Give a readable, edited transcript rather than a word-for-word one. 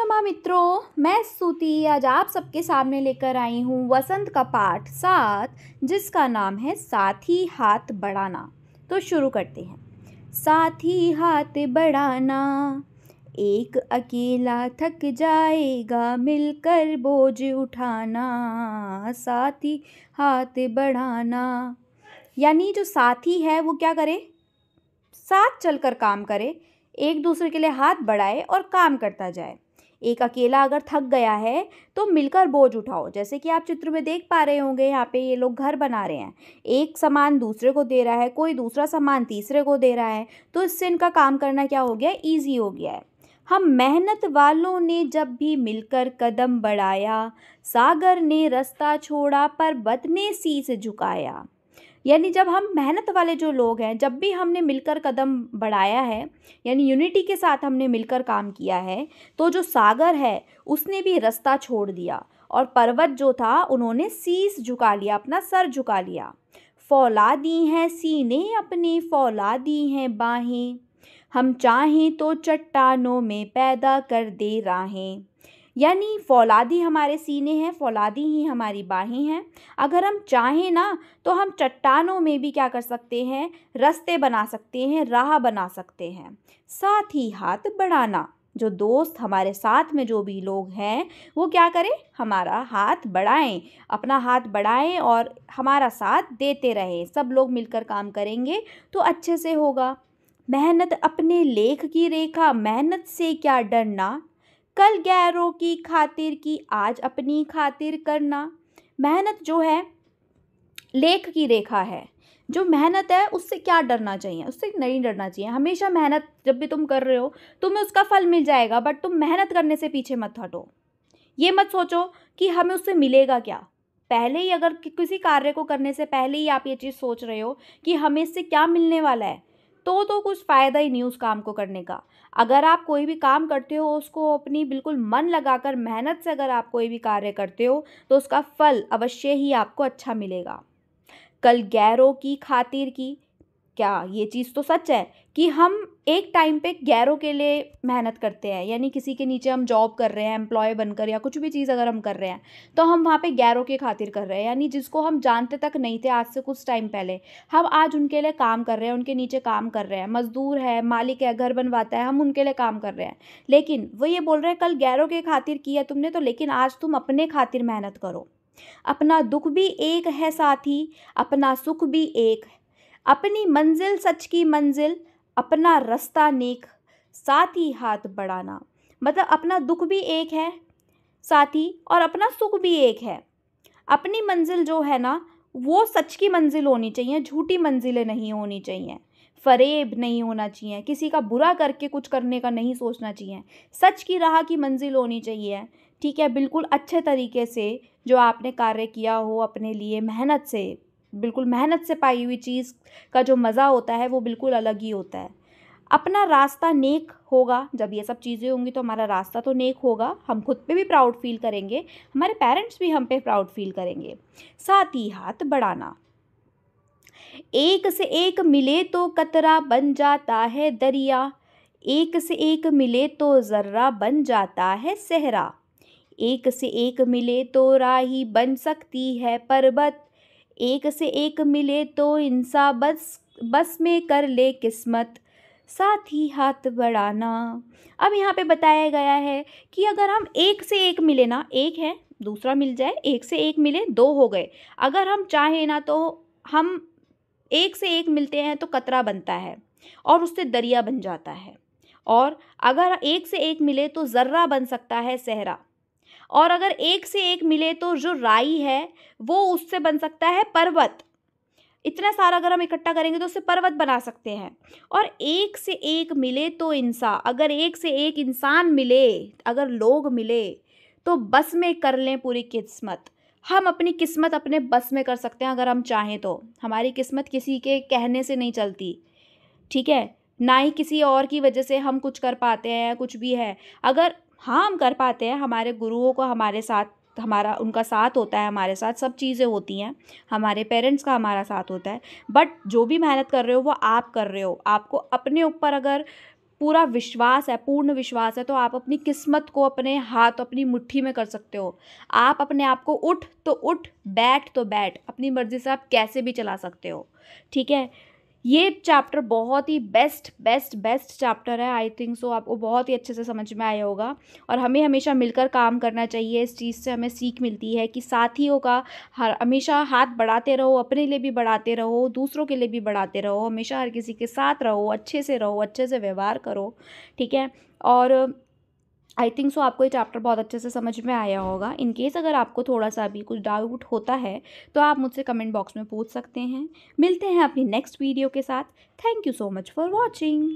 नमः मित्रों, मैं स्तुति आज आप सबके सामने लेकर आई हूँ वसंत का पाठ 7 जिसका नाम है साथ ही हाथ बढ़ाना। तो शुरू करते हैं। साथ ही हाथ बढ़ाना, एक अकेला थक जाएगा, मिलकर बोझ उठाना। साथ ही हाथ बढ़ाना यानी जो साथी है वो क्या करे, साथ चलकर काम करे, एक दूसरे के लिए हाथ बढ़ाए और काम करता जाए। एक अकेला अगर थक गया है तो मिलकर बोझ उठाओ। जैसे कि आप चित्र में देख पा रहे होंगे, यहाँ पे ये लोग घर बना रहे हैं, एक सामान दूसरे को दे रहा है, कोई दूसरा सामान तीसरे को दे रहा है, तो इससे इनका काम करना क्या हो गया, ईजी हो गया है। हम मेहनत वालों ने जब भी मिलकर कदम बढ़ाया, सागर ने रास्ता छोड़ा, पर्वत ने शीश झुकाया। यानी जब हम मेहनत वाले जो लोग हैं, जब भी हमने मिलकर कदम बढ़ाया है, यानी यूनिटी के साथ हमने मिलकर काम किया है, तो जो सागर है उसने भी रास्ता छोड़ दिया और पर्वत जो था उन्होंने शीश झुका लिया, अपना सर झुका लिया। फौला दी हैं सीने अपने, फौला दी हैं बाहें, हम चाहें तो चट्टानों में पैदा कर दे राहें। यानी फौलादी हमारे सीने हैं, फौलादी ही हमारी बाहें हैं। अगर हम चाहें ना तो हम चट्टानों में भी क्या कर सकते हैं, रास्ते बना सकते हैं, राह बना सकते हैं। साथ ही हाथ बढ़ाना, जो दोस्त हमारे साथ में जो भी लोग हैं वो क्या करें, हमारा हाथ बढ़ाएं, अपना हाथ बढ़ाएं और हमारा साथ देते रहें। सब लोग मिलकर काम करेंगे तो अच्छे से होगा। मेहनत अपने लेख की रेखा, मेहनत से क्या डरना, कल गैरों की खातिर की आज अपनी खातिर करना। मेहनत जो है लेख की रेखा है, जो मेहनत है उससे क्या डरना चाहिए, उससे नहीं डरना चाहिए। हमेशा मेहनत जब भी तुम कर रहे हो तुम्हें उसका फल मिल जाएगा, बट तुम मेहनत करने से पीछे मत हटो। ये मत सोचो कि हमें उससे मिलेगा क्या। पहले ही अगर किसी कार्य को करने से पहले ही आप ये चीज़ सोच रहे हो कि हमें इससे क्या मिलने वाला है, तो कुछ फ़ायदा ही नहीं उस काम को करने का। अगर आप कोई भी काम करते हो उसको अपनी बिल्कुल मन लगाकर मेहनत से अगर आप कोई भी कार्य करते हो तो उसका फल अवश्य ही आपको अच्छा मिलेगा। कल गैरों की खातिर की, क्या ये चीज़ तो सच है कि हम एक टाइम पे गैरों के लिए मेहनत करते हैं, यानी किसी के नीचे हम जॉब कर रहे हैं, एम्प्लॉय बनकर या कुछ भी चीज़ अगर हम कर रहे हैं तो हम वहाँ पे गैरों के खातिर कर रहे हैं। यानी जिसको हम जानते तक नहीं थे आज से कुछ टाइम पहले, हम आज उनके लिए काम कर रहे हैं, उनके नीचे काम कर रहे हैं। मजदूर है, मालिक है, घर बनवाता है, हम उनके लिए काम कर रहे हैं। लेकिन वो ये बोल रहे हैं कल गैरों के खातिर किया तुमने तो, लेकिन आज तुम अपने खातिर मेहनत करो। अपना दुख भी एक है साथी, अपना सुख भी एक है, अपनी मंजिल सच की मंजिल, अपना रास्ता नेक, साथ ही हाथ बढ़ाना। मतलब अपना दुख भी एक है साथी और अपना सुख भी एक है। अपनी मंजिल जो है ना वो सच की मंजिल होनी चाहिए, झूठी मंजिलें नहीं होनी चाहिए, फरेब नहीं होना चाहिए, किसी का बुरा करके कुछ करने का नहीं सोचना चाहिए, सच की राह की मंजिल होनी चाहिए। ठीक है, बिल्कुल अच्छे तरीके से जो आपने कार्य किया हो अपने लिए मेहनत से, बिल्कुल मेहनत से पाई हुई चीज़ का जो मज़ा होता है वो बिल्कुल अलग ही होता है। अपना रास्ता नेक होगा, जब ये सब चीज़ें होंगी तो हमारा रास्ता तो नेक होगा, हम खुद पे भी प्राउड फील करेंगे, हमारे पेरेंट्स भी हम पे प्राउड फील करेंगे। साथ ही हाथ बढ़ाना, एक से एक मिले तो कतरा बन जाता है दरिया, एक से एक मिले तो ज़र्रा बन जाता है सहरा, एक से एक मिले तो राही बन सकती है पर्वत, एक से एक मिले तो इंसान बस में कर ले किस्मत। साथ ही हाथ बढ़ाना, अब यहाँ पे बताया गया है कि अगर हम एक से एक मिले ना, एक है दूसरा मिल जाए, एक से एक मिले दो हो गए। अगर हम चाहें ना तो हम एक से एक मिलते हैं तो कतरा बनता है और उससे दरिया बन जाता है, और अगर एक से एक मिले तो ज़र्रा बन सकता है सहरा, और अगर एक से एक मिले तो जो राई है वो उससे बन सकता है पर्वत। इतना सारा अगर हम इकट्ठा करेंगे तो उससे पर्वत बना सकते हैं। और एक से एक मिले तो इंसान, अगर एक से एक इंसान मिले, अगर लोग मिले तो बस में कर लें पूरी किस्मत। हम अपनी किस्मत अपने बस में कर सकते हैं अगर हम चाहें तो। हमारी किस्मत किसी के कहने से नहीं चलती, ठीक है, ना ही किसी और की वजह से हम कुछ कर पाते हैं, कुछ भी है। अगर हाँ हम कर पाते हैं, हमारे गुरुओं को हमारे साथ, हमारा उनका साथ होता है, हमारे साथ सब चीज़ें होती हैं, हमारे पेरेंट्स का हमारा साथ होता है, बट जो भी मेहनत कर रहे हो वो आप कर रहे हो। आपको अपने ऊपर अगर पूरा विश्वास है, पूर्ण विश्वास है, तो आप अपनी किस्मत को अपने हाथ, अपनी मुट्ठी में कर सकते हो। आप अपने आप को उठ तो उठ, बैठ तो बैठ, अपनी मर्ज़ी से आप कैसे भी चला सकते हो, ठीक है। ये चैप्टर बहुत ही बेस्ट बेस्ट बेस्ट चैप्टर है। आई थिंक सो आपको बहुत ही अच्छे से समझ में आया होगा। और हमें हमेशा मिलकर काम करना चाहिए। इस चीज़ से हमें सीख मिलती है कि साथियों का हमेशा हाथ बढ़ाते रहो, अपने लिए भी बढ़ाते रहो, दूसरों के लिए भी बढ़ाते रहो, हमेशा हर किसी के साथ रहो, अच्छे से रहो, अच्छे से व्यवहार करो, ठीक है। और आई थिंक सो आपको ये चैप्टर बहुत अच्छे से समझ में आया होगा। इन केस अगर आपको थोड़ा सा भी कुछ डाउट होता है तो आप मुझसे कमेंट बॉक्स में पूछ सकते हैं। मिलते हैं अपनी नेक्स्ट वीडियो के साथ। Thank you so much for watching.